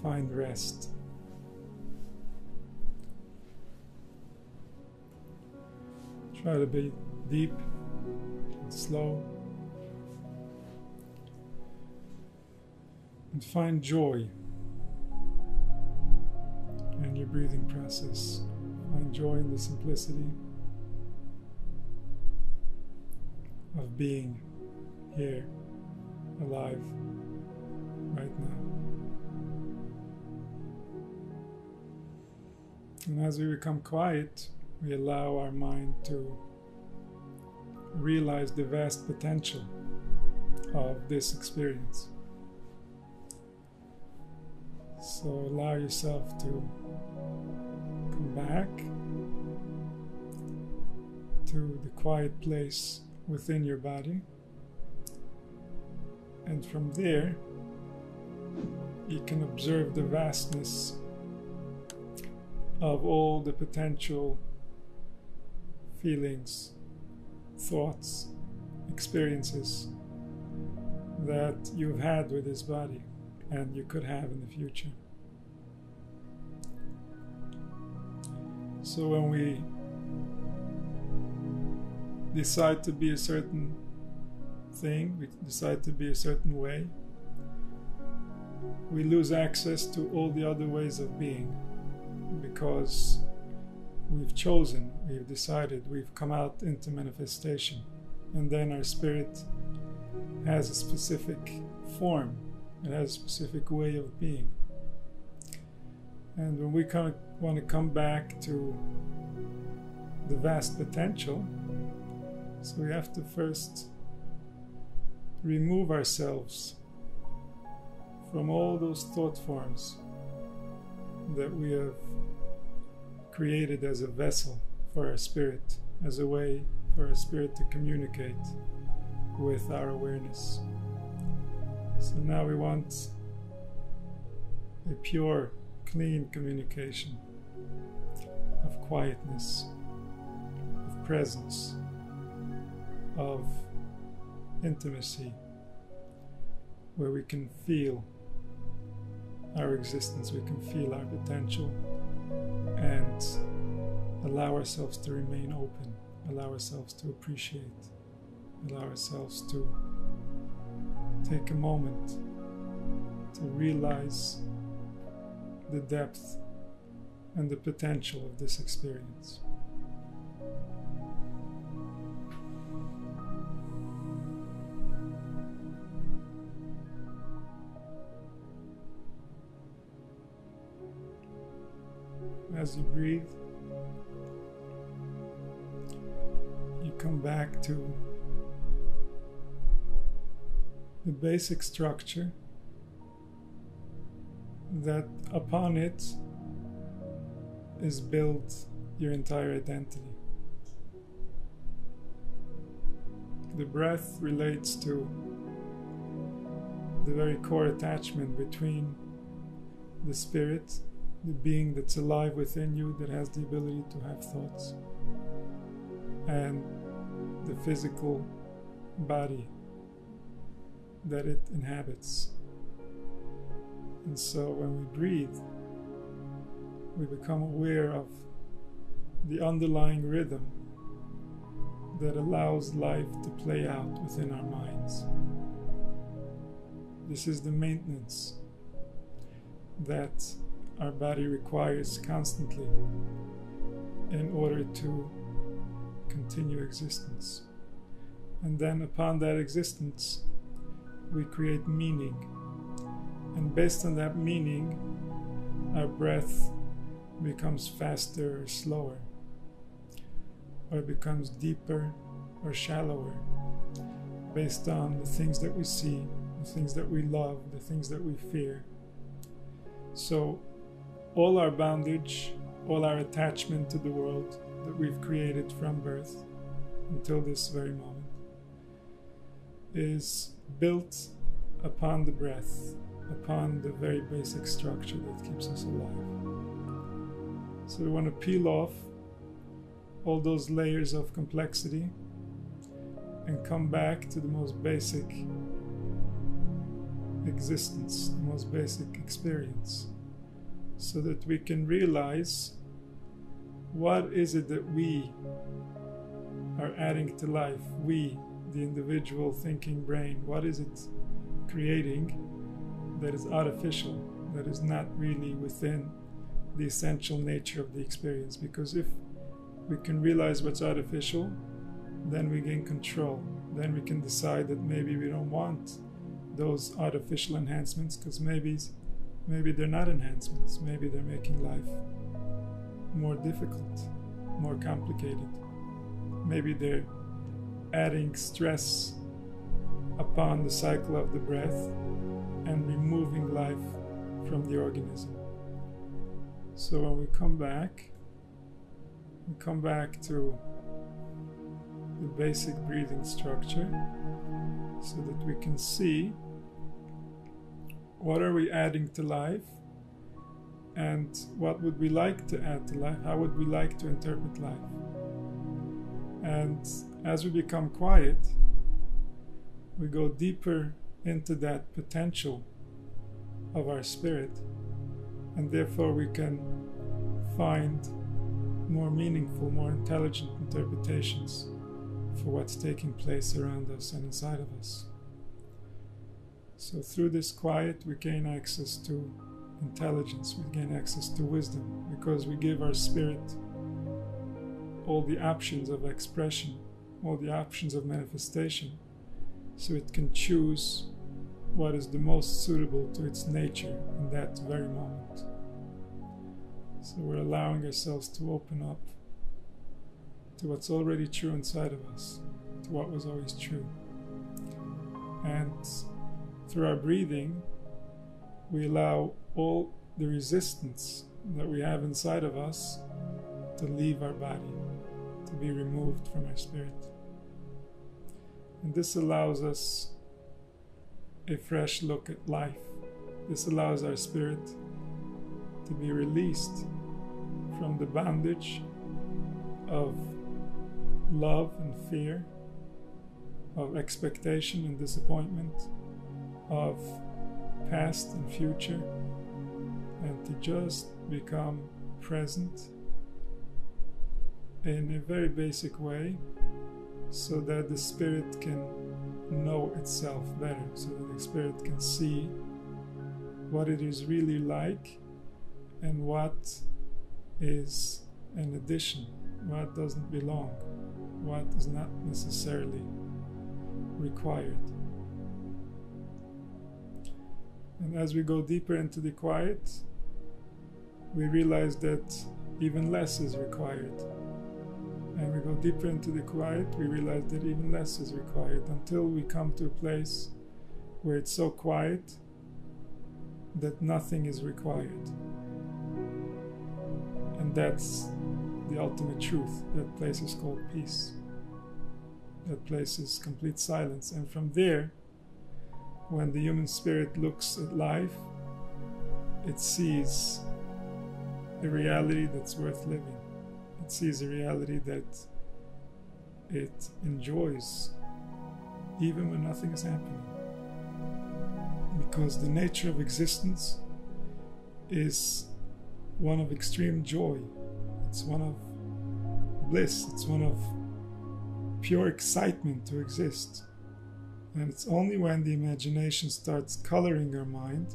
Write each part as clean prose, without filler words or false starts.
find rest. Try to be deep and slow. And find joy in your breathing process. Find joy in the simplicity of being here, alive, right now. And as we become quiet, we allow our mind to realize the vast potential of this experience. So allow yourself to come back to the quiet place within your body, and from there you can observe the vastness of all the potential feelings, thoughts, experiences that you've had with this body and you could have in the future. So when we decide to be a certain thing, we decide to be a certain way, we lose access to all the other ways of being, because we've chosen, we've decided, we've come out into manifestation, and then our spirit has a specific form, it has a specific way of being. And when we want to come back to the vast potential, so we have to first remove ourselves from all those thought forms that we have created as a vessel for our spirit, as a way for our spirit to communicate with our awareness. So now we want a pure, clean communication of quietness, of presence, of intimacy, where we can feel our existence, we can feel our potential, and allow ourselves to remain open, allow ourselves to appreciate, allow ourselves to take a moment to realize the depth and the potential of this experience. As you breathe, you come back to the basic structure that upon it is built your entire identity. The breath relates to the very core attachment between the spirit, the being that's alive within you, that has the ability to have thoughts, and the physical body that it inhabits. And so when we breathe, we become aware of the underlying rhythm that allows life to play out within our minds. This is the maintenance that our body requires constantly in order to continue existence. And then upon that existence, we create meaning. And based on that meaning, our breath becomes faster or slower, or becomes deeper or shallower, based on the things that we see, the things that we love, the things that we fear. So all our bondage, all our attachment to the world that we've created from birth until this very moment is built upon the breath, upon the very basic structure that keeps us alive. So we want to peel off all those layers of complexity and come back to the most basic existence, the most basic experience, so that we can realize what is it that we are adding to life. We, the individual thinking brain, what is it creating that is artificial, that is not really within the essential nature of the experience? Because if we can realize what's artificial, then we gain control. Then we can decide that maybe we don't want those artificial enhancements, because maybe they're not enhancements. Maybe they're making life more difficult, more complicated. Maybe they're adding stress upon the cycle of the breath and removing life from the organism. So when we come back to the basic breathing structure, so that we can see what are we adding to life, and what would we like to add to life, how would we like to interpret life. And as we become quiet, we go deeper into that potential of our spirit, and therefore we can find more meaningful, more intelligent interpretations for what's taking place around us and inside of us. So through this quiet, we gain access to intelligence, we gain access to wisdom, because we give our spirit all the options of expression, all the options of manifestation, so it can choose what is the most suitable to its nature in that very moment. So we're allowing ourselves to open up to what's already true inside of us, to what was always true. And through our breathing, we allow all the resistance that we have inside of us to leave our body, to be removed from our spirit. And this allows us a fresh look at life. This allows our spirit to be released from the bondage of love and fear, of expectation and disappointment, of past and future, and to just become present in a very basic way, so that the spirit can know itself better, so that the spirit can see what it is really like and what is an addition, what doesn't belong, what is not necessarily required. And as we go deeper into the quiet, we realize that even less is required. And we go deeper into the quiet, we realize that even less is required, until we come to a place where it's so quiet that nothing is required. And that's the ultimate truth. That place is called peace. That place is complete silence. And from there, when the human spirit looks at life, it sees a reality that's worth living. It sees a reality that it enjoys even when nothing is happening. Because the nature of existence is one of extreme joy. It's one of bliss. It's one of pure excitement to exist. And it's only when the imagination starts coloring our mind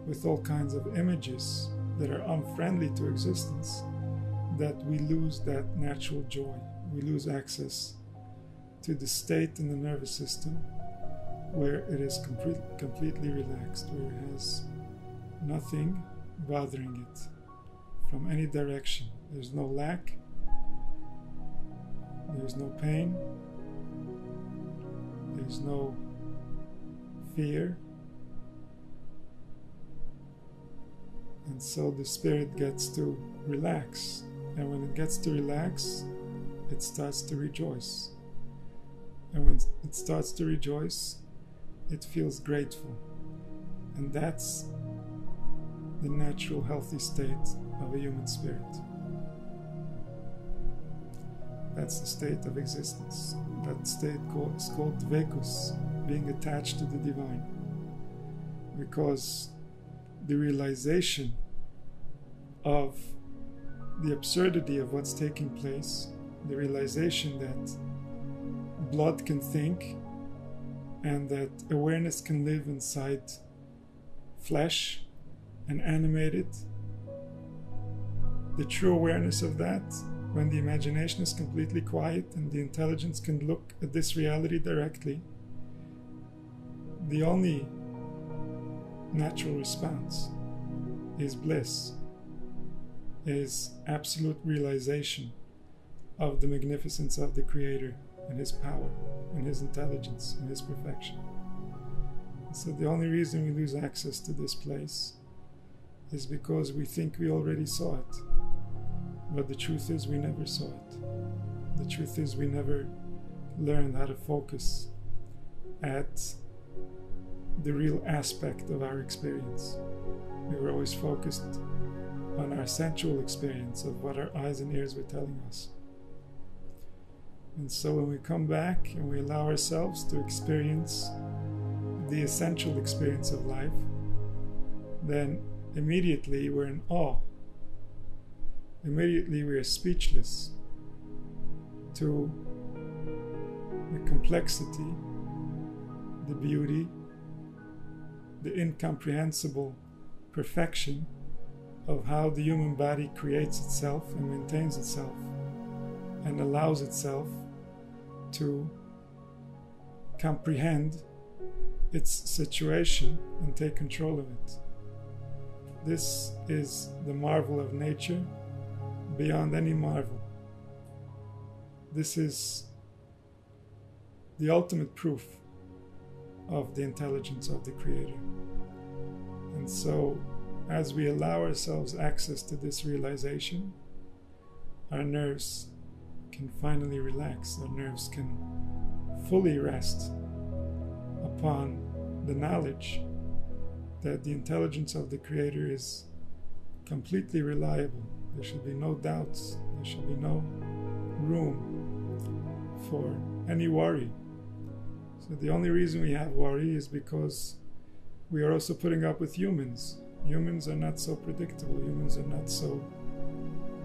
with all kinds of images that are unfriendly to existence that we lose that natural joy. We lose access to the state in the nervous system where it is completely relaxed, where it has nothing bothering it from any direction. There's no lack, there's no pain, there's no fear. And so the spirit gets to relax. And when it gets to relax, it starts to rejoice. And when it starts to rejoice, it feels grateful. And that's the natural healthy state of a human spirit. That's the state of existence. That state is called dvekus, being attached to the divine. because the realization of the absurdity of what's taking place, the realization that blood can think and that awareness can live inside flesh and animate it, the true awareness of that, when the imagination is completely quiet and the intelligence can look at this reality directly, the only natural response is bliss, is absolute realization of the magnificence of the Creator and His power and His intelligence and His perfection. So the only reason we lose access to this place is because we think we already saw it. But the truth is we never saw it. The truth is we never learned how to focus at the real aspect of our experience. We were always focused on our sensual experience of what our eyes and ears were telling us. And so when we come back and we allow ourselves to experience the essential experience of life, then immediately we're in awe. Immediately we are speechless to the complexity, the beauty, the incomprehensible perfection of how the human body creates itself and maintains itself and allows itself to comprehend its situation and take control of it. This is the marvel of nature beyond any marvel. This is the ultimate proof of the intelligence of the Creator. And so, as we allow ourselves access to this realization, our nerves can finally relax. Our nerves can fully rest upon the knowledge that the intelligence of the Creator is completely reliable. There should be no doubts. There should be no room for any worry. So the only reason we have worry is because we are also putting up with humans. Humans are not so predictable. Humans are not so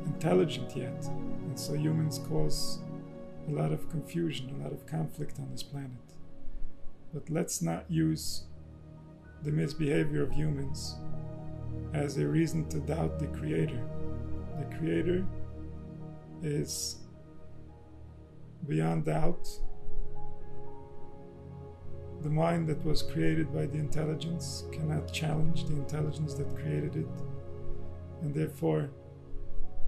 intelligent yet. And so humans cause a lot of confusion, a lot of conflict on this planet. But let's not use the misbehavior of humans as a reason to doubt the Creator. The Creator is beyond doubt. The mind that was created by the intelligence cannot challenge the intelligence that created it, and therefore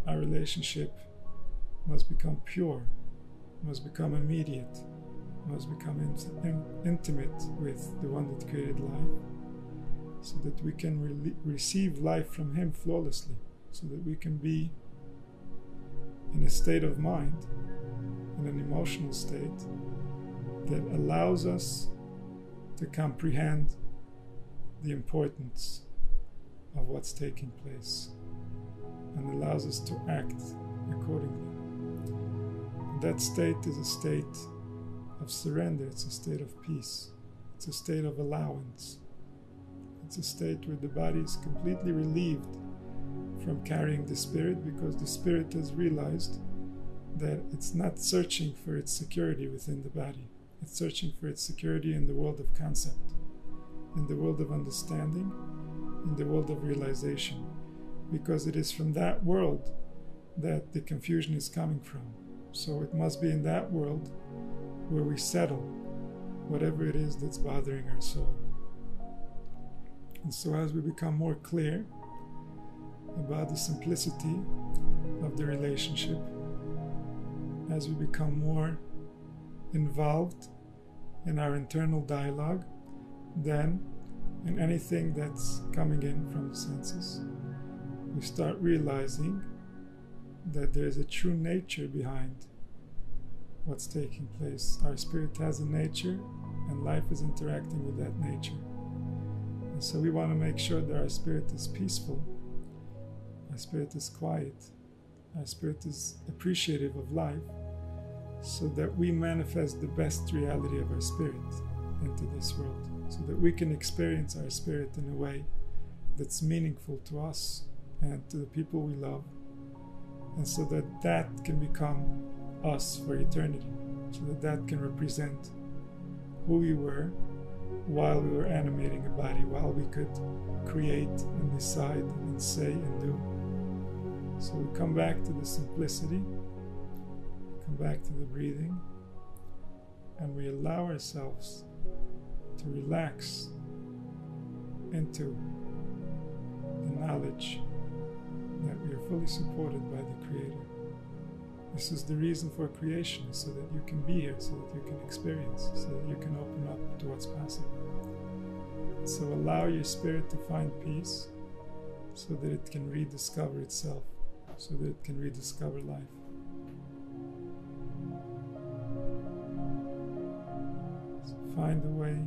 our relationship must become pure, must become immediate, must become intimate with the one that created life, so that we can receive life from Him flawlessly, so that we can be in a state of mind, in an emotional state that allows us to comprehend the importance of what's taking place and allows us to act accordingly. And that state is a state of surrender. It's a state of peace. It's a state of allowance. It's a state where the body is completely relieved from carrying the spirit, because the spirit has realized that it's not searching for its security within the body. It's searching for its security in the world of concept, in the world of understanding, in the world of realization, because it is from that world that the confusion is coming from. So it must be in that world where we settle whatever it is that's bothering our soul. And so as we become more clear about the simplicity of the relationship, as we become more involved in our internal dialogue, then in anything that's coming in from the senses, we start realizing that there is a true nature behind what's taking place. Our spirit has a nature, and life is interacting with that nature. And so we want to make sure that our spirit is peaceful, our spirit is quiet, our spirit is appreciative of life, so that we manifest the best reality of our spirit into this world, so that we can experience our spirit in a way that's meaningful to us and to the people we love, and so that that can become us for eternity, so that that can represent who we were while we were animating a body, while we could create and decide and say and do. So we come back to the simplicity, come back to the breathing, and we allow ourselves to relax into the knowledge that we are fully supported by the Creator. This is the reason for creation, so that you can be here, so that you can experience, so that you can open up to what's possible. So allow your spirit to find peace, so that it can rediscover itself, so that it can rediscover life. So find a way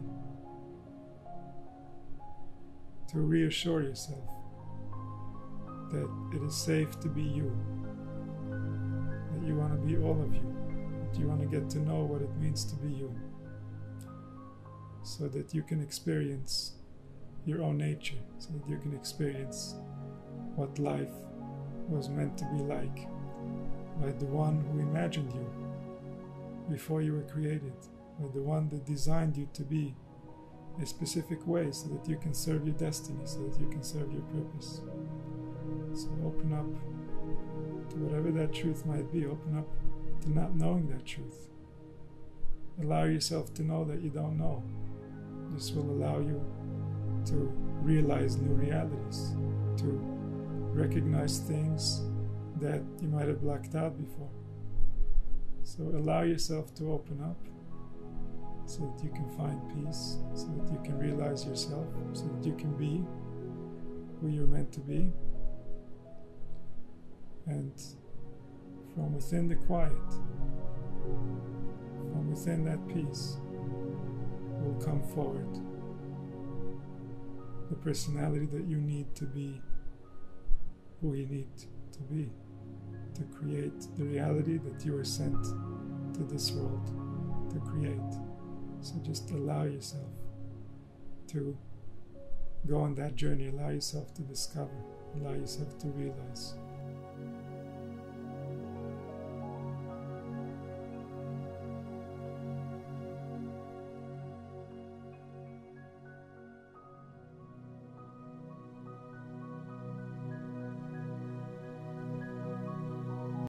to reassure yourself that it is safe to be you, that you want to be all of you, that you want to get to know what it means to be you, so that you can experience your own nature, so that you can experience what life was meant to be like by the one who imagined you before you were created, by the one that designed you to be a specific way, so that you can serve your destiny, so that you can serve your purpose. So open up to whatever that truth might be. Open up to not knowing that truth. Allow yourself to know that you don't know. This will allow you to realize new realities, to recognize things that you might have blocked out before. So allow yourself to open up, so that you can find peace, so that you can realize yourself, so that you can be who you're meant to be. And from within the quiet, from within that peace, will come forward the personality that you need to be who you need to be, to create the reality that you are sent to this world to create. So just allow yourself to go on that journey, allow yourself to discover, allow yourself to realize.